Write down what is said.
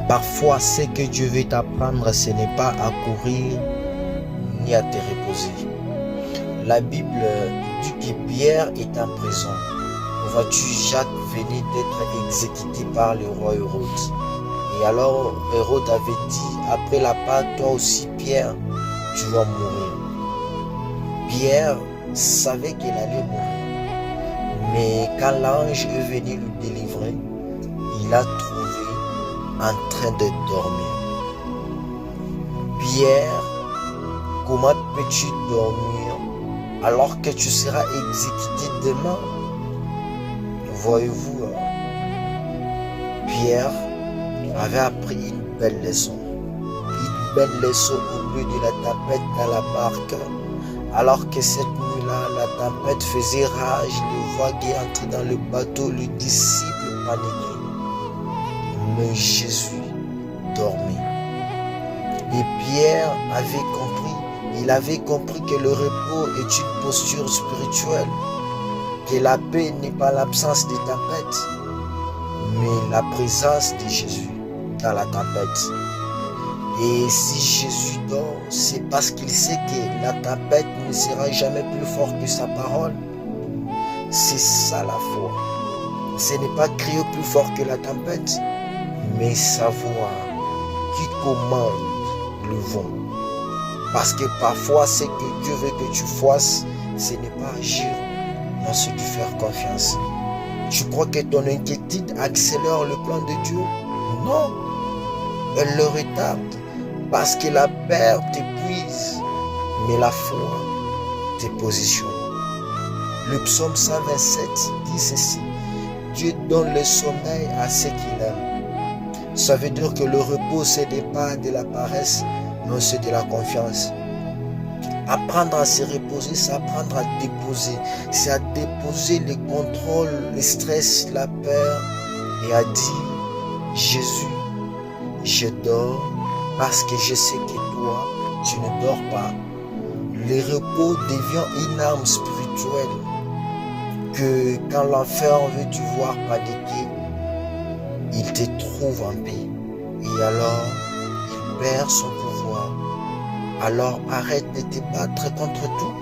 Parfois, ce que Dieu veut t'apprendre, ce n'est pas à courir ni à te reposer. La Bible dit que Pierre est en prison. Vois-tu, Jacques venait d'être exécuté par le roi Hérode. Et alors, Hérode avait dit, après la Pâque, toi aussi, Pierre, tu vas mourir. Pierre savait qu'il allait mourir. Mais quand l'ange est venu le délivrer, il l'a trouvé en train de dormir. Pierre, comment peux-tu dormir alors que tu seras exécuté demain? Voyez-vous, Pierre avait appris une belle leçon. Une belle leçon au milieu de la tempête dans la barque. Alors que cette nuit-là, la tempête faisait rage, le vagues entraient dans le bateau, le disciple paniquait. Mais Jésus dormait. Et Pierre avait compris, il avait compris que le repos est une posture spirituelle, que la paix n'est pas l'absence des tempêtes, mais la présence de Jésus dans la tempête. Et si Jésus dort, c'est parce qu'il sait que la tempête ne sera jamais plus forte que sa parole. C'est ça la foi. Ce n'est pas crier plus fort que la tempête, mais savoir qui commande le vent. Parce que parfois, ce que Dieu veut que tu fasses, ce n'est pas agir, mais c'est de faire confiance. Tu crois que ton inquiétude accélère le plan de Dieu? Non, elle le retarde. Parce que la peur t'épuise, mais la foi te positionne. Le psaume 127 dit ceci: Dieu donne le sommeil à ceux qu'il aime. Ça veut dire que le repos, ce n'est pas de la paresse, non, c'est de la confiance. Apprendre à se reposer, c'est apprendre à déposer. C'est à déposer le contrôle, le stress, la peur et à dire: Jésus, je dors parce que je sais que toi, tu ne dors pas. Le repos devient une arme spirituelle que quand l'enfer veut te voir paniquer, il te trouve en paix. Et alors, il perd son pouvoir. Alors arrête de te battre contre tout.